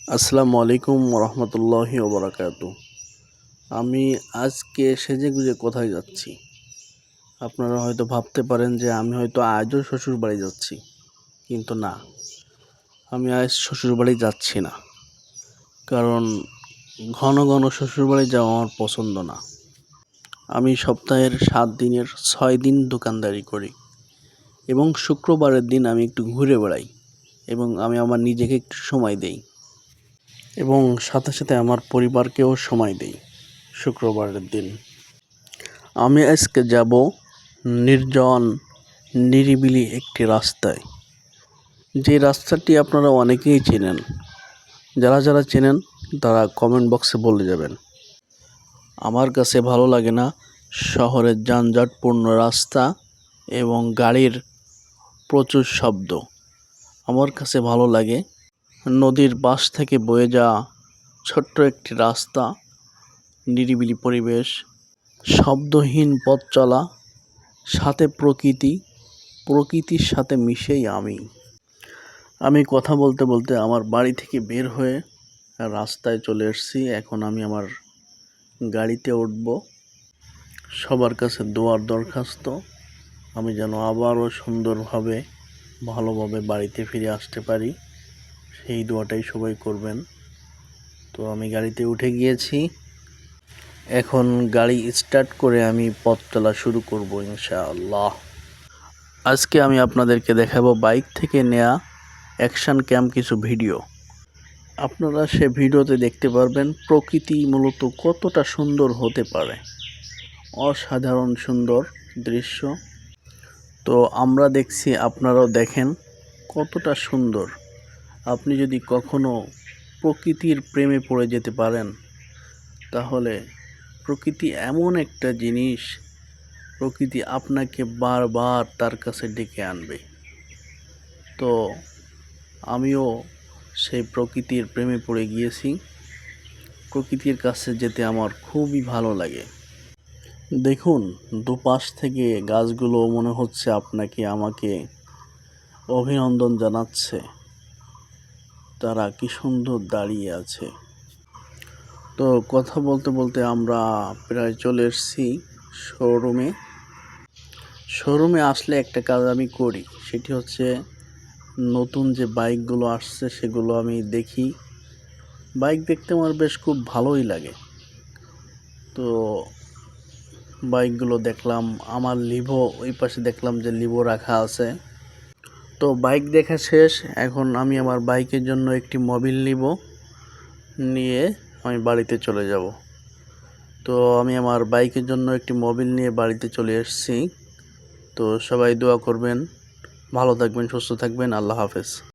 আসসালামু আলাইকুম রহমতুল্লাহি ওবরাকাতু। আমি আজকে সেজেগুজে কোথায় যাচ্ছি? আপনারা হয়তো ভাবতে পারেন যে আমি হয়তো আজও শ্বশুরবাড়ি যাচ্ছি, কিন্তু না, আমি আজ শ্বশুরবাড়ি যাচ্ছি না। কারণ ঘন ঘন শ্বশুরবাড়ি যাওয়া আমার পছন্দ না। আমি সপ্তাহের 7 দিনের 6 দিন দোকানদারি করি এবং শুক্রবারের দিন আমি একটু ঘুরে বেড়াই এবং আমি আমার নিজেকে একটু সময় দেই এবং সাথে সাথে আমার পরিবারকেও সময় দেই। শুক্রবারের দিন আমি আজকে যাব নির্জন নিরিবিলি একটি রাস্তায়, যে রাস্তাটি আপনারা অনেকেই চেনেন। যারা যারা চেনেন তারা কমেন্ট বক্সে বলে যাবেন। আমার কাছে ভালো লাগে না শহরের যানজটপূর্ণ রাস্তা এবং গাড়ির প্রচুর শব্দ। আমার কাছে ভালো লাগে নদীর পাশ থেকে বয়ে যাওয়া ছোট্ট একটি রাস্তা, নিরিবিলি পরিবেশ, শব্দহীন পথ চলা, সাথে প্রকৃতির সাথে মিশেই আমি কথা বলতে বলতে আমার বাড়ি থেকে বের হয়ে রাস্তায় চলে এসেছি। এখন আমি আমার গাড়িতে উঠব। সবার কাছে দোয়ার দরখাস্ত, আমি যেন আবারও সুন্দরভাবে ভালোভাবে বাড়িতে ফিরে আসতে পারি, সেই দোয়াটাই সবাই করবেন। তো আমি গাড়িতে উঠে গিয়েছি, এখন গাড়ি স্টার্ট করে আমি পথ চলা শুরু করব ইনশাআল্লাহ। আজকে আমি আপনাদেরকে দেখাবো বাইক থেকে নেওয়া অ্যাকশন ক্যাম কিছু ভিডিও। আপনারা সে ভিডিওতে দেখতে পারবেন প্রকৃতি মূলত কতটা সুন্দর হতে পারে, অসাধারণ সুন্দর দৃশ্য। তো আমরা দেখছি, আপনারাও দেখেন কতটা সুন্দর। আপনি যদি কখনো প্রকৃতির প্রেমে পড়ে যেতে পারেন, তাহলে প্রকৃতি এমন একটা জিনিস, প্রকৃতি আপনাকে বারবার তার কাছে ডেকে আনবে। তো আমিও সেই প্রকৃতির প্রেমে পড়ে গিয়েছি। প্রকৃতির কাছে যেতে আমার খুবই ভালো লাগে। দেখুন, দুপাশ থেকে গাছগুলো মনে হচ্ছে আমাকে অভিনন্দন জানাচ্ছে। তারা কি সুন্দর দাঁড়িয়ে আছে। তো কথা বলতে বলতে আমরা প্রায় চলে এসেছি শোরুমে আসলে একটা কাজ আমি করি, সেটি হচ্ছে নতুন যে বাইকগুলো আসছে সেগুলো আমি দেখি। বাইক দেখতে আমার বেশ খুব ভালোই লাগে। তো বাইকগুলো দেখলাম, আমার লিভো ওই পাশে দেখলাম যে লিভো রাখা আছে। তো বাইক দেখা শেষ, এখন আমি আমার বাইকের জন্য একটি মোবিল নিয়ে আমি বাড়িতে চলে যাব। তো আমি আমার বাইকের জন্য একটি মোবিল নিয়ে বাড়িতে চলে এসেছি। তো সবাই দোয়া করবেন, ভালো থাকবেন, সুস্থ থাকবেন। আল্লাহ হাফেজ।